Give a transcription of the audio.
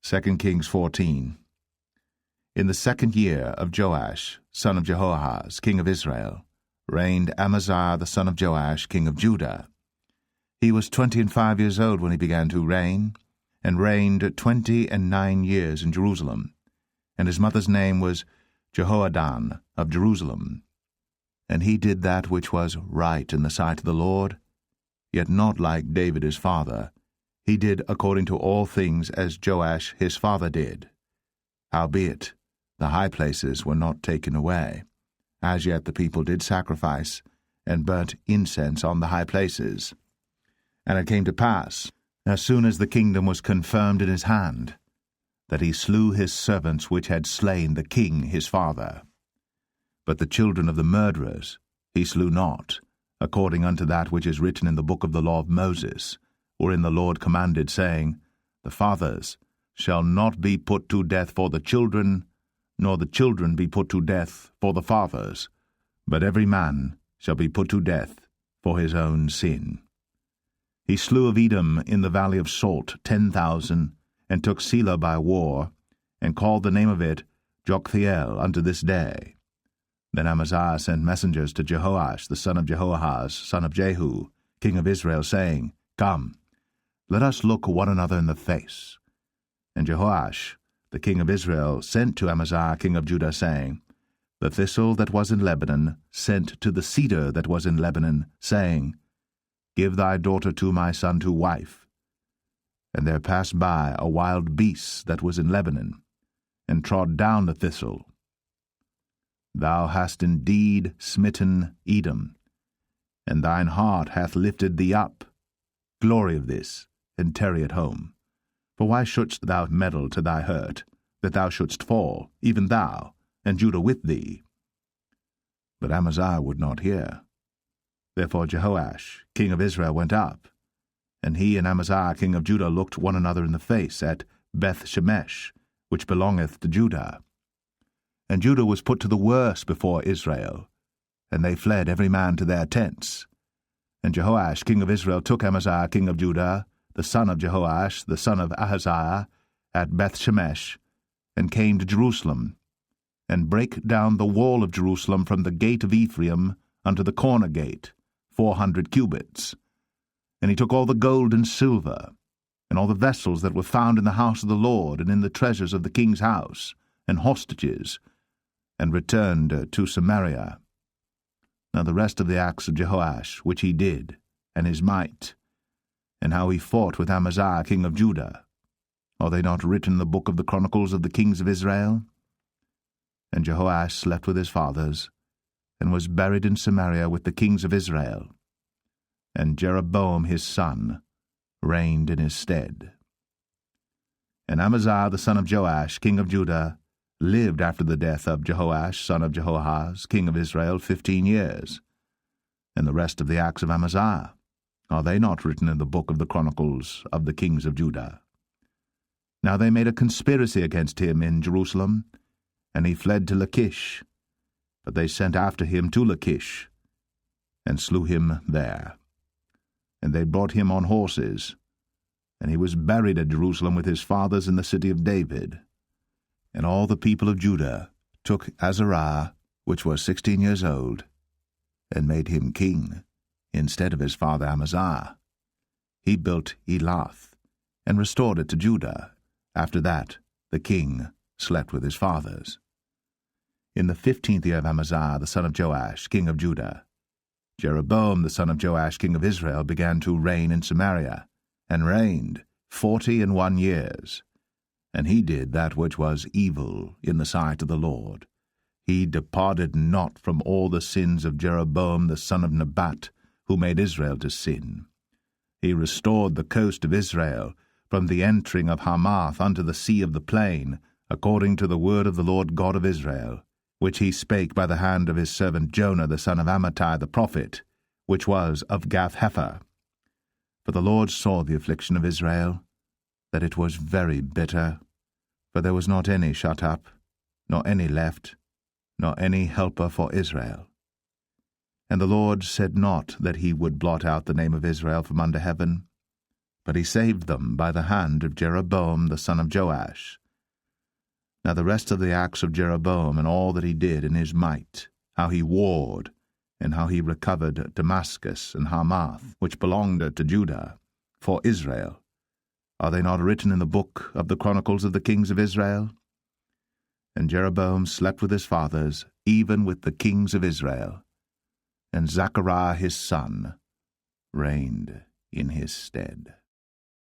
2 Kings 14. In the 2nd year of Joash, son of Jehoash, king of Israel, reigned Amaziah the son of Joash, king of Judah. He was 25 years old when he began to reign, and reigned 29 years in Jerusalem. And his mother's name was Jehoadan of Jerusalem. And he did that which was right in the sight of the Lord, yet not like David his father. He did according to all things as Joash his father did. Howbeit, the high places were not taken away. As yet the people did sacrifice, and burnt incense on the high places. And it came to pass, as soon as the kingdom was confirmed in his hand, that he slew his servants which had slain the king his father. But the children of the murderers he slew not, according unto that which is written in the book of the law of Moses, wherein the Lord commanded, saying, The fathers shall not be put to death for the children, nor the children be put to death for the fathers, but every man shall be put to death for his own sin. He slew of Edom in the valley of Salt 10,000, and took Selah by war, and called the name of it Joktheel unto this day. Then Amaziah sent messengers to Jehoash the son of Jehoash, son of Jehu, king of Israel, saying, Come, let us look one another in the face. And Jehoash, the king of Israel, sent to Amaziah king of Judah, saying, The thistle that was in Lebanon sent to the cedar that was in Lebanon, saying, Give thy daughter to my son to wife. And there passed by a wild beast that was in Lebanon, and trod down the thistle. Thou hast indeed smitten Edom, and thine heart hath lifted thee up. Glory of this, and tarry at home. For why shouldst thou meddle to thy hurt, that thou shouldst fall, even thou, and Judah with thee? But Amaziah would not hear. Therefore Jehoash, king of Israel, went up, and he and Amaziah king of Judah looked one another in the face at Beth shemesh, which belongeth to Judah. And Judah was put to the worse before Israel, and they fled every man to their tents. And Jehoash king of Israel took Amaziah king of Judah, the son of Jehoash, the son of Ahaziah, at Beth shemesh, and came to Jerusalem, and brake down the wall of Jerusalem from the gate of Ephraim unto the corner gate, 400 cubits. And he took all the gold and silver, and all the vessels that were found in the house of the Lord, and in the treasures of the king's house, and hostages, and returned to Samaria. Now the rest of the acts of Jehoash, which he did, and his might, and how he fought with Amaziah king of Judah, are they not written in the book of the chronicles of the kings of Israel? And Jehoash slept with his fathers, and was buried in Samaria with the kings of Israel. And Jeroboam his son reigned in his stead. And Amaziah the son of Joash, king of Judah, lived after the death of Jehoash son of Jehoash, king of Israel, 15 years. And the rest of the acts of Amaziah, are they not written in the book of the chronicles of the kings of Judah? Now they made a conspiracy against him in Jerusalem, and he fled to Lachish. But they sent after him to Lachish, and slew him there. And they brought him on horses, and he was buried at Jerusalem with his fathers in the city of David. And all the people of Judah took Azariah, which was 16 years old, and made him king, instead of his father Amaziah. He built Elath, and restored it to Judah. After that the king slept with his fathers. In the 15th year of Amaziah the son of Joash, king of Judah, Jeroboam the son of Joash, king of Israel, began to reign in Samaria, and reigned 41 years. And he did that which was evil in the sight of the Lord. He departed not from all the sins of Jeroboam the son of Nebat, who made Israel to sin. He restored the coast of Israel, from the entering of Hamath unto the sea of the plain, according to the word of the Lord God of Israel, which he spake by the hand of his servant Jonah the son of Amittai the prophet, which was of Gath-hepher. For the Lord saw the affliction of Israel, that it was very bitter, for there was not any shut up, nor any left, nor any helper for Israel. And the Lord said not that he would blot out the name of Israel from under heaven, but he saved them by the hand of Jeroboam the son of Joash. Now the rest of the acts of Jeroboam, and all that he did in his might, how he warred, and how he recovered Damascus and Hamath, which belonged to Judah, for Israel, are they not written in the book of the Chronicles of the kings of Israel? And Jeroboam slept with his fathers, even with the kings of Israel, and Zechariah his son reigned in his stead.